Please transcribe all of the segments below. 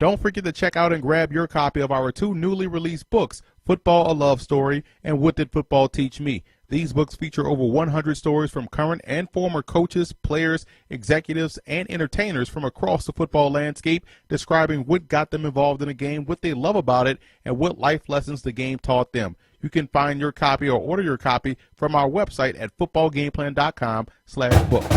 Don't forget to check out and grab your copy of our 2 newly released books, Football: A Love Story and What Did Football Teach Me? These books feature over 100 stories from current and former coaches, players, executives, and entertainers from across the football landscape, describing what got them involved in the game, what they love about it, and what life lessons the game taught them. You can find your copy or order your copy from our website at footballgameplan.com/books.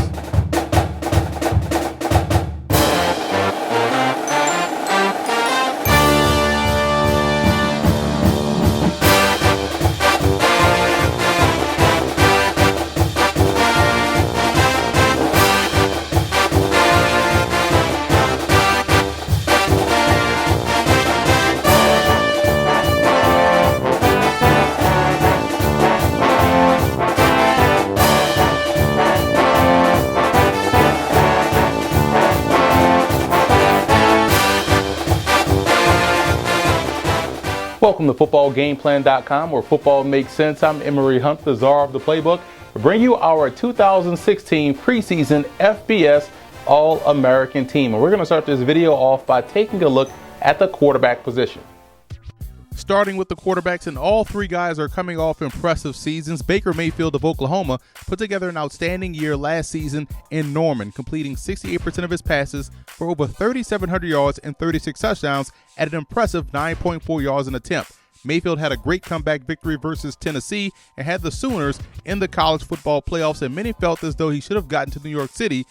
Welcome to footballgameplan.com, where football makes sense. I'm Emery Hunt, the czar of the playbook. We bring you our 2016 preseason FBS All-American team. And we're going to start this video off by taking a look at the quarterback position. Starting with the quarterbacks, and all 3 guys are coming off impressive seasons. Baker Mayfield of Oklahoma put together an outstanding year last season in Norman, completing 68% of his passes for over 3,700 yards and 36 touchdowns at an impressive 9.4 yards an attempt. Mayfield had a great comeback victory versus Tennessee and had the Sooners in the college football playoffs, and many felt as though he should have gotten to New York City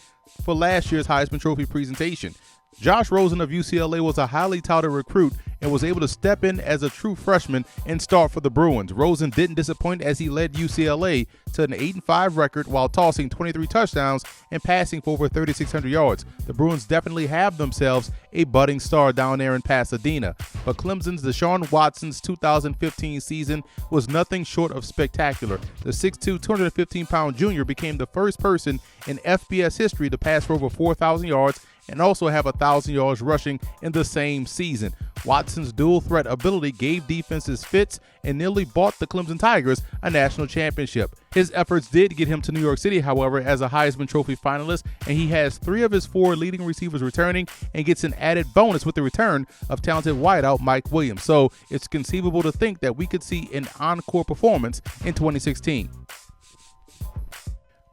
for last year's Heisman Trophy presentation. Josh Rosen of UCLA was a highly touted recruit and was able to step in as a true freshman and start for the Bruins. Rosen didn't disappoint as he led UCLA to an 8-5 record while tossing 23 touchdowns and passing for over 3,600 yards. The Bruins definitely have themselves a budding star down there in Pasadena. But Clemson's Deshaun Watson's 2015 season was nothing short of spectacular. The 6'2", 215-pound junior became the first person in FBS history to pass for over 4,000 yards and also have 1,000 yards rushing in the same season. Watson's dual threat ability gave defenses fits and nearly bought the Clemson Tigers a national championship. His efforts did get him to New York City, however, as a Heisman Trophy finalist, and he has 3 of his 4 leading receivers returning and gets an added bonus with the return of talented wideout Mike Williams. So it's conceivable to think that we could see an encore performance in 2016.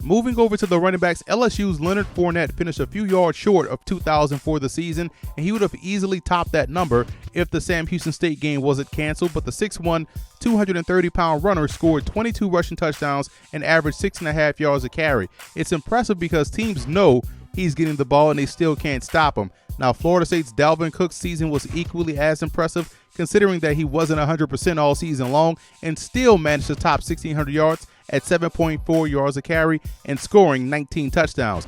Moving over to the running backs, LSU's Leonard Fournette finished a few yards short of 2,000 for the season, and he would have easily topped that number if the Sam Houston State game wasn't canceled. But the 6'1", 230-pound runner scored 22 rushing touchdowns and averaged 6.5 yards a carry. It's impressive because teams know he's getting the ball and they still can't stop him. Now, Florida State's Dalvin Cook's season was equally as impressive, considering that he wasn't 100% all season long and still managed to top 1,600 yards at 7.4 yards a carry and scoring 19 touchdowns.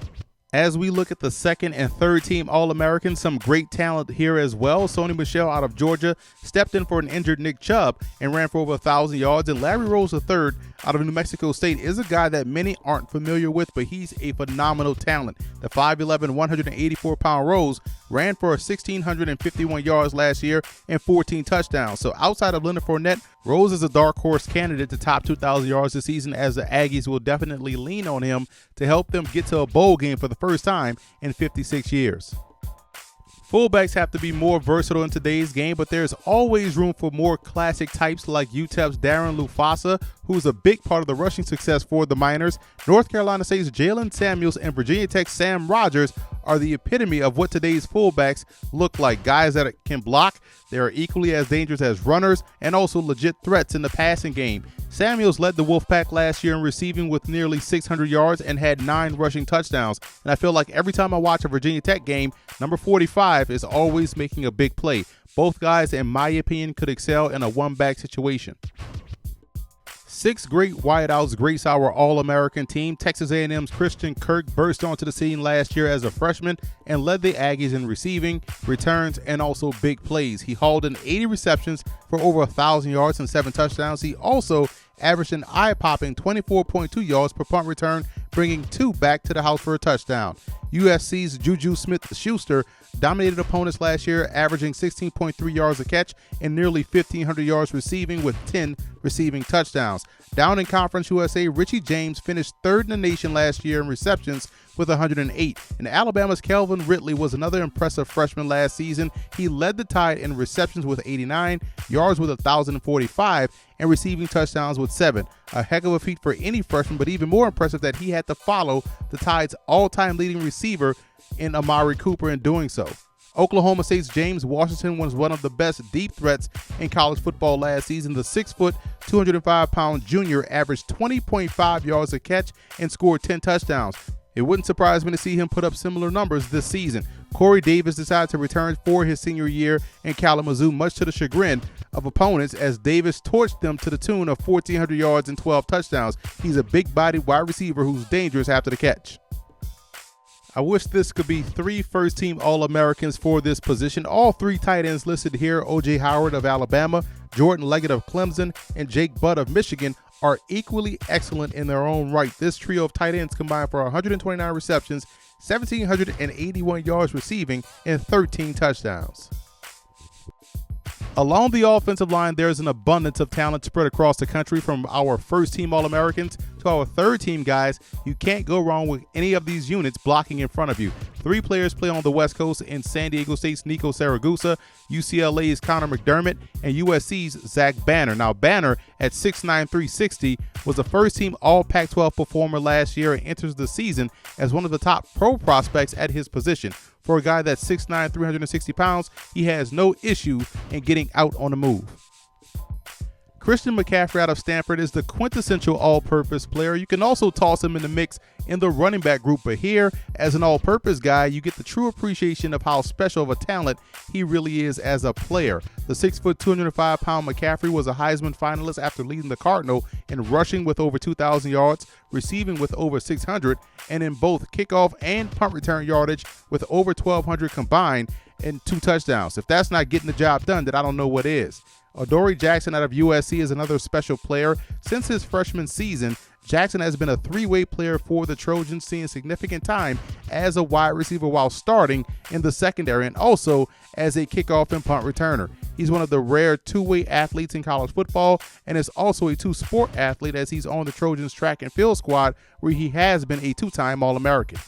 As we look at the second and third team All-Americans, some great talent here as well. Sony Michel out of Georgia stepped in for an injured Nick Chubb and ran for over 1,000 yards. And Larry Rose III out of New Mexico State is a guy that many aren't familiar with, but he's a phenomenal talent. The 5'11", 184-pound Rose ran for 1,651 yards last year and 14 touchdowns. So outside of Leonard Fournette, Rose is a dark horse candidate to top 2,000 yards this season, as the Aggies will definitely lean on him to help them get to a bowl game for the first time in 56 years. Fullbacks have to be more versatile in today's game, but there's always room for more classic types like UTEP's Darren Lufasa, who's a big part of the rushing success for the Miners. North Carolina State's Jalen Samuels and Virginia Tech's Sam Rogers are the epitome of what today's fullbacks look like. Guys that can block, they are equally as dangerous as runners and also legit threats in the passing game. Samuels led the Wolfpack last year in receiving with nearly 600 yards and had 9 rushing touchdowns. And I feel like every time I watch a Virginia Tech game, number 45 is always making a big play. Both guys, in my opinion, could excel in a one-back situation. 6 great wideouts grace our All-American team. Texas A&M's Christian Kirk burst onto the scene last year as a freshman and led the Aggies in receiving, returns, and also big plays. He hauled in 80 receptions for over 1,000 yards and 7 touchdowns. He also averaged an eye-popping 24.2 yards per punt return, bringing 2 back to the house for a touchdown. USC's Juju Smith-Schuster dominated opponents last year, averaging 16.3 yards a catch and nearly 1,500 yards receiving with 10 receiving touchdowns. Down in Conference USA, Richie James finished 3rd in the nation last year in receptions with 108. And Alabama's Calvin Ridley was another impressive freshman last season. He led the Tide in receptions with 89, yards with 1,045, and receiving touchdowns with 7. A heck of a feat for any freshman, but even more impressive that he had to follow the Tide's all-time leading receiver in Amari Cooper in doing so. Oklahoma State's James Washington was one of the best deep threats in college football last season. The 6', 205-pound junior averaged 20.5 yards a catch and scored 10 touchdowns. It wouldn't surprise me to see him put up similar numbers this season. Corey Davis decided to return for his senior year in Kalamazoo, much to the chagrin of opponents, as Davis torched them to the tune of 1,400 yards and 12 touchdowns. He's a big-bodied wide receiver who's dangerous after the catch. I wish this could be 3 first-team All-Americans for this position. All 3 tight ends listed here, O.J. Howard of Alabama, Jordan Leggett of Clemson, and Jake Butt of Michigan, are equally excellent in their own right. This trio of tight ends combined for 129 receptions, 1,781 yards receiving, and 13 touchdowns. Along the offensive line, there's an abundance of talent spread across the country, from our first-team All-Americans to our third-team guys. You can't go wrong with any of these units blocking in front of you. 3 players play on the West Coast in San Diego State's Nico Saragusa, UCLA's Connor McDermott, and USC's Zach Banner. Now, Banner, at 6'9", 360, was a first-team All-Pac-12 performer last year and enters the season as one of the top pro prospects at his position. For a guy that's 6'9", 360 pounds, he has no issue in getting out on the move. Christian McCaffrey out of Stanford is the quintessential all-purpose player. You can also toss him in the mix in the running back group, but here, as an all-purpose guy, you get the true appreciation of how special of a talent he really is as a player. The 6', 205-pound McCaffrey was a Heisman finalist after leading the Cardinal in rushing with over 2,000 yards, receiving with over 600, and in both kickoff and punt return yardage with over 1,200 combined and 2 touchdowns. If that's not getting the job done, then I don't know what is. Adoree Jackson out of USC is another special player. Since his freshman season, Jackson has been a 3-way player for the Trojans, seeing significant time as a wide receiver while starting in the secondary and also as a kickoff and punt returner. He's one of the rare 2-way athletes in college football and is also a 2-sport athlete, as he's on the Trojans track and field squad, where he has been a 2-time All-American.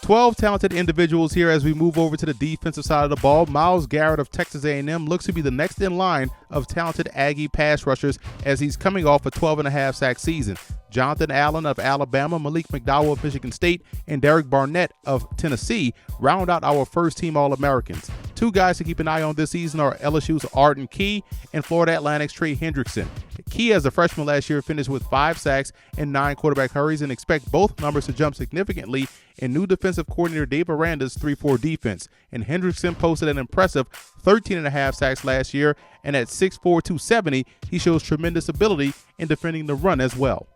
12 talented individuals here as we move over to the defensive side of the ball. Myles Garrett of Texas A&M looks to be the next in line of talented Aggie pass rushers, as he's coming off a 12.5 sack season. Jonathan Allen of Alabama, Malik McDowell of Michigan State, and Derek Barnett of Tennessee round out our first-team All-Americans. 2 guys to keep an eye on this season are LSU's Arden Key and Florida Atlantic's Trey Hendrickson. Key, as a freshman last year, finished with 5 sacks and 9 quarterback hurries, and expect both numbers to jump significantly in new defensive coordinator Dave Aranda's 3-4 defense. And Hendrickson posted an impressive 13.5 sacks last year, and at 6'4", 270, he shows tremendous ability in defending the run as well.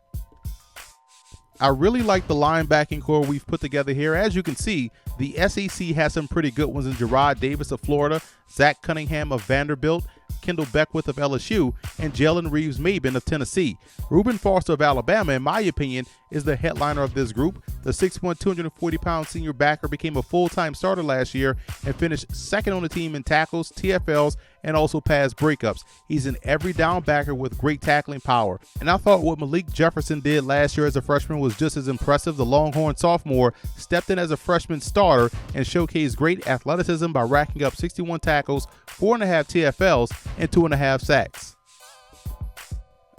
I really like the linebacking core we've put together here. As you can see, the SEC has some pretty good ones in Jarrad Davis of Florida, Zach Cunningham of Vanderbilt, Kendall Beckwith of LSU, and Jalen Reeves-Maybin of Tennessee. Reuben Foster of Alabama, in my opinion, is the headliner of this group. The 6'1", 240-pound senior backer became a full-time starter last year and finished second on the team in tackles, TFLs, and also pass breakups. He's an every down backer with great tackling power. And I thought what Malik Jefferson did last year as a freshman was just as impressive. The Longhorn sophomore stepped in as a freshman starter and showcased great athleticism by racking up 61 tackles, 4.5 TFLs, and 2.5 sacks.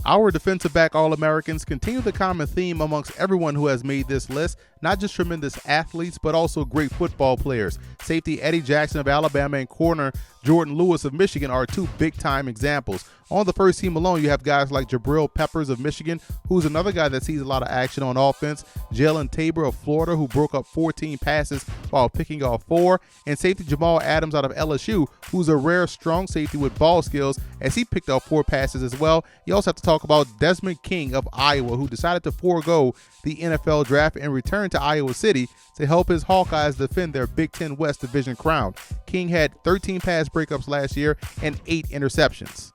Our defensive back All-Americans continue the common theme amongst everyone who has made this list. Not just tremendous athletes, but also great football players. Safety Eddie Jackson of Alabama and corner Jordan Lewis of Michigan are 2 big-time examples. On the first team alone, you have guys like Jabril Peppers of Michigan, who's another guy that sees a lot of action on offense, Jalen Tabor of Florida, who broke up 14 passes while picking off 4, and safety Jamal Adams out of LSU, who's a rare strong safety with ball skills, as he picked off 4 passes as well. You also have to talk about Desmond King of Iowa, who decided to forego the NFL draft and return to Iowa City to help his Hawkeyes defend their Big Ten West Division crown. King had 13 pass breakups last year and 8 interceptions.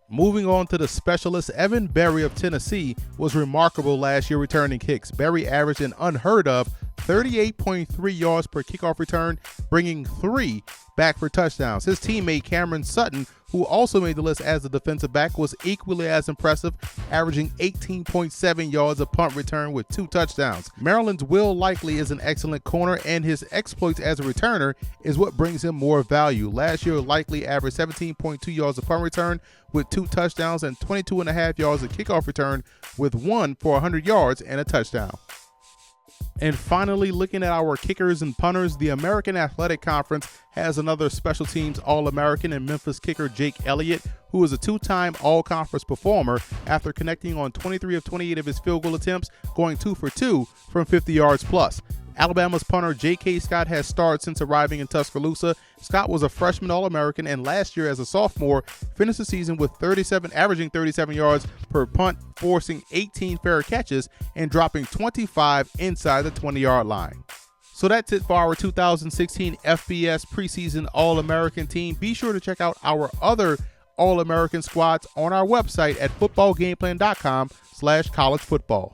Moving on to the specialist, Evan Berry of Tennessee was remarkable last year returning kicks. Berry averaged an unheard of 38.3 yards per kickoff return, bringing 3 back for touchdowns. His teammate Cameron Sutton, who also made the list as a defensive back, was equally as impressive, averaging 18.7 yards a punt return with 2 touchdowns. Maryland's Will Likely is an excellent corner, and his exploits as a returner is what brings him more value. Last year, Likely averaged 17.2 yards a punt return with 2 touchdowns and 22.5 yards a kickoff return with 1 for 100 yards and a touchdown. And finally, looking at our kickers and punters, the American Athletic Conference has another special teams All-American and Memphis kicker Jake Elliott, who is a 2-time All-Conference performer after connecting on 23 of 28 of his field goal attempts, going 2 for 2 from 50 yards plus. Alabama's punter J.K. Scott has starred since arriving in Tuscaloosa. Scott was a freshman All-American, and last year as a sophomore finished the season with averaging 37 yards per punt, forcing 18 fair catches and dropping 25 inside the 20-yard line. So that's it for our 2016 FBS preseason All-American team. Be sure to check out our other All-American squads on our website at footballgameplan.com/collegefootball.